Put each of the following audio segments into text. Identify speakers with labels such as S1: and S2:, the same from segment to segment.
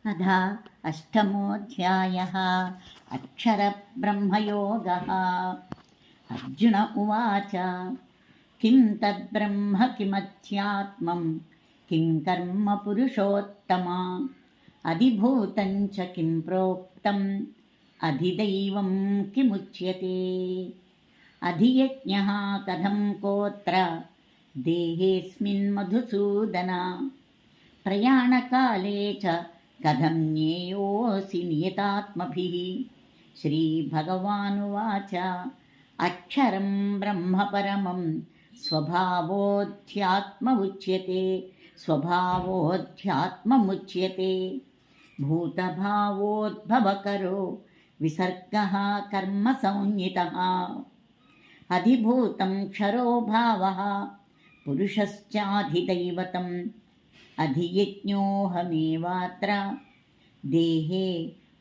S1: अथ अष्टमोऽध्यायः अक्षरब्रह्मयोगः। अर्जुन उवाच किं तद्ब्रह्म किमध्यात्मं किं कर्म पुरुषोत्तमा अधिभूतं च किं प्रोक्तम् अधिदैवं किमुच्यते अधियज्ञः कथं कोत्र देहेऽस्मिन् मधुसूदन प्रयाणकाले च कथं ज्ञेयोऽसि नियतात्मभिः। श्रीभगवानुवाच अक्षरं ब्रह्म परमं स्वभावोऽध्यात्ममुच्यते भूतभावोद्भवकरो विसर्गः कर्म संज्ञितः अधिभूतं क्षरो भावः पुरुषश्चाधिदैवतम् अधियज्ञोऽहमेवात्र देहे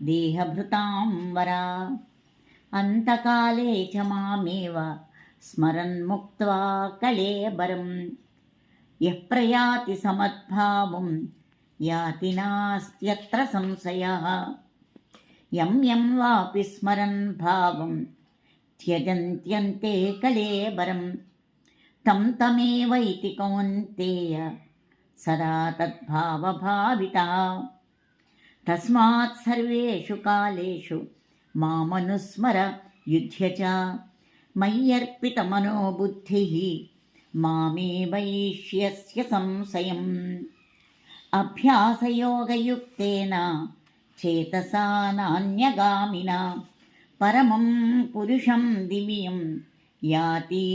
S1: देहभृतां वरा अन्तकाले च मामेव स्मरन्मुक्त्वा कलेबरं यः प्रयाति समद्भावं याति नास्त्यत्र संशयः यं यं वापि स्मरन् भावं त्यजन्त्यन्ते कलेबरं तं तमेवैति कौन्तेय सदा तद्भावभावितः तस्मात् सर्वेषु कालेषु मामनुस्मर युध्य च मय्यर्पितमनो बुद्धिः मामे वैष्यस्य संशयम् अभ्यासयोगयुक्तेन चेतसा नान्यगामिना परमं पुरुषं दिव्यं याति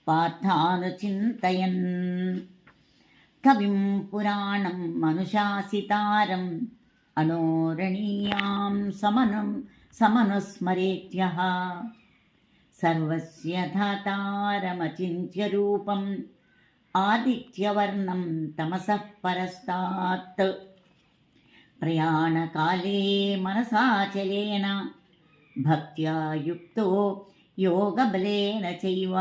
S1: पार्थानुचिन्तयन् कविं पुराणं मनुशासितारम् अणोरणीयां समनुस्मरेत्यः सर्वस्य धातारमचिन्त्य रूपम् आदित्यवर्णं तमसः परस्तात् प्रयाणकाले मनसाचलेन भक्त्या युक्तो योगबलेन चैव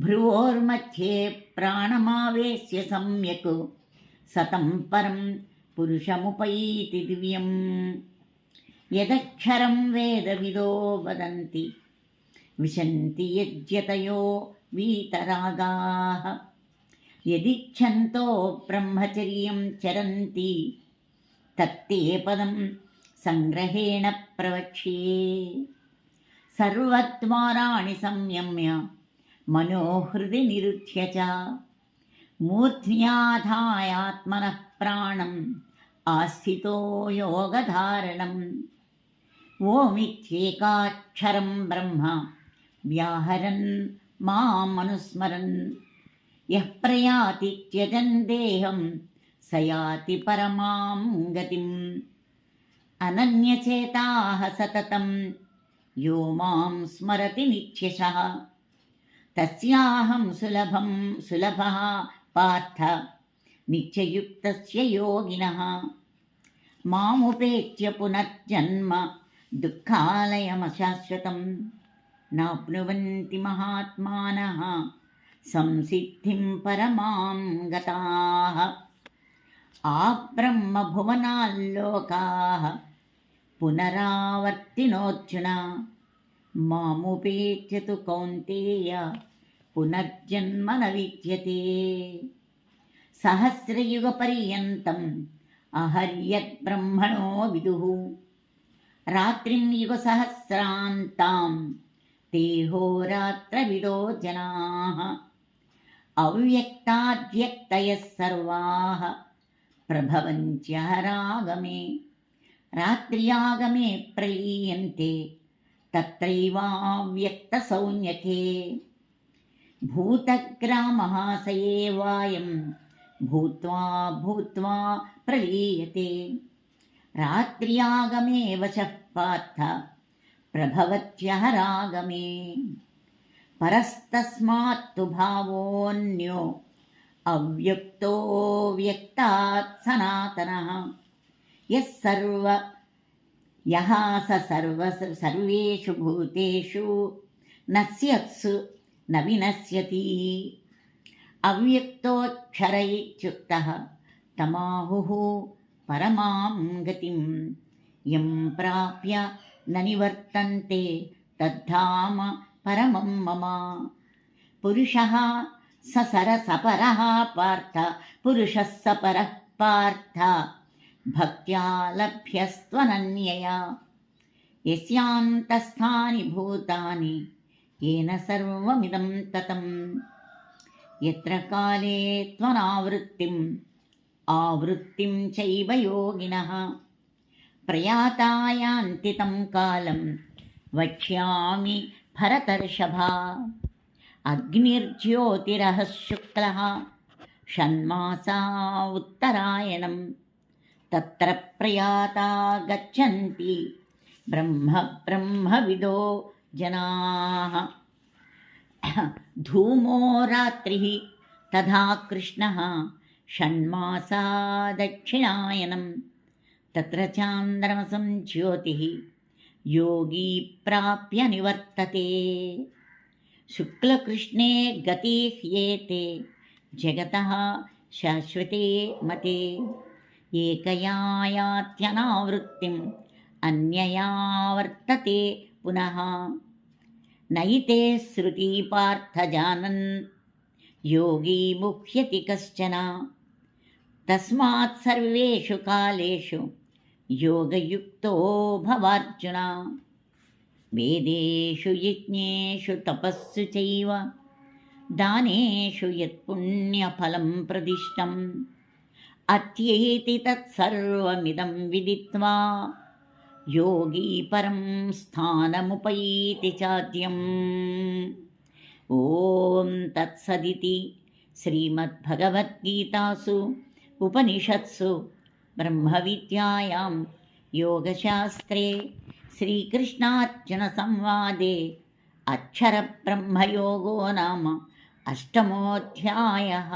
S1: भ्रुवोर्मध्ये प्राणमावेश्य सम्यक् सतं परं पुरुषमुपैति दिव्यम् यदक्षरं वेदविदो वदन्ति विशन्ति यद्यतयो वीतरागाः यदिच्छन्तो ब्रह्मचर्यं चरन्ति तत्ते पदं संग्रहेण प्रवक्ष्ये सर्वद्वाराणि संयम्य मनोहृदि निरुध्य च मूर्ध्न्याधायात्मनः प्राणम् आस्थितो योगधारणम् ओमित्येकाक्षरं ब्रह्म व्याहरन् मामनुस्मरन् यः प्रयाति त्यजन् देहं स याति परमां गतिम् अनन्यचेताः सततं यो मां स्मरति नित्यशः तस्याहं सुलभः पार्थ नित्ययुक्तस्य योगिनः मामुपेत्य पुनर्जन्म दुःखालयमशाश्वतं नाप्नुवन्ति महात्मानः संसिद्धिं परमां गताः आब्रह्मभुवनाल्लोकाः पुनरावर्तिनोऽर्जुन मामुपेत्य तु कौन्तेय पुनर्जन्म न विद्यते सहस्रयुगपर्यन्तम् अहर्यद्ब्रह्मणो विदुः रात्रिं युगसहस्रान्तां देहोरात्रविदो जनाः अव्यक्ताद्व्यक्तयः सर्वाः प्रभवन्त्यहरागमे रात्र्यागमे प्रलीयन्ते तत्रैवाव्यक्तसौन्यके भूतग्रामः स एवायं भूत्वा भूत्वा प्रलीयते रात्र्यागमे वशः पार्थ प्रभवत्यहरागमे परस्तस्मात्तु भावोऽन्यो अव्यक्तो व्यक्तात् सनातनः यः स सर्वेषु भूतेषु नश्यत्सु न विनश्यति अव्यक्तोऽक्षर इत्युक्तः तमाहुः పరమాం గతిం యం ప్రాప్య న నివర్తంతే తద్ధామ పరమం మమ. పురుషః స సరసపరః పార్థ పురుషः స పరః పార్థ భక్త్యా లభ్యస్త్వనన్యయా. యస్యాంతస్థాని భూతాని येन सर्वमिदं ततं. यत्र काले त्वनावृत्तिम् आवृत्तिं चैव योगिनः प्रयाता यान्ति तं कालं वक्ष्यामि भरतर्षभा. अग्निर्ज्योतिरः शुक्लः षण्मासा उत्तरायणं तत्र प्रयाता गच्छन्ति ब्रह्मविदो जनाः. धूमो रात्रिः तथा कृष्णः षण्मासा दक्षिणायनं तत्र चान्द्रमसं ज्योतिः योगी प्राप्य निवर्तते. शुक्लकृष्णे गते ह्येते जगतः शाश्वते मते. एकया यात्यनावृत्तिम् अन्यया वर्तते पुनः. नैते श्रुति पार्थ जानन् योगी मुह्यति कश्चन. तस्मात् सर्वेषु कालेषु योगयुक्तो भवार्जुन. वेदेषु यज्ञेषु तपस्सु चैव दानेषु यत्पुण्यफलं प्रदिष्टम् अत्येति तत्सर्वमिदं विदित्वा योगी परं स्थानमुपैति चाद्यम्. ॐ तत्सदिति श्रीमद्भगवद्गीतासु उपनिषत्सु ब्रह्मविद्यायां योगशास्त्रे श्रीकृष्णार्जुनसंवादे अक्षरब्रह्मयोगो नाम 8मोऽध्यायः.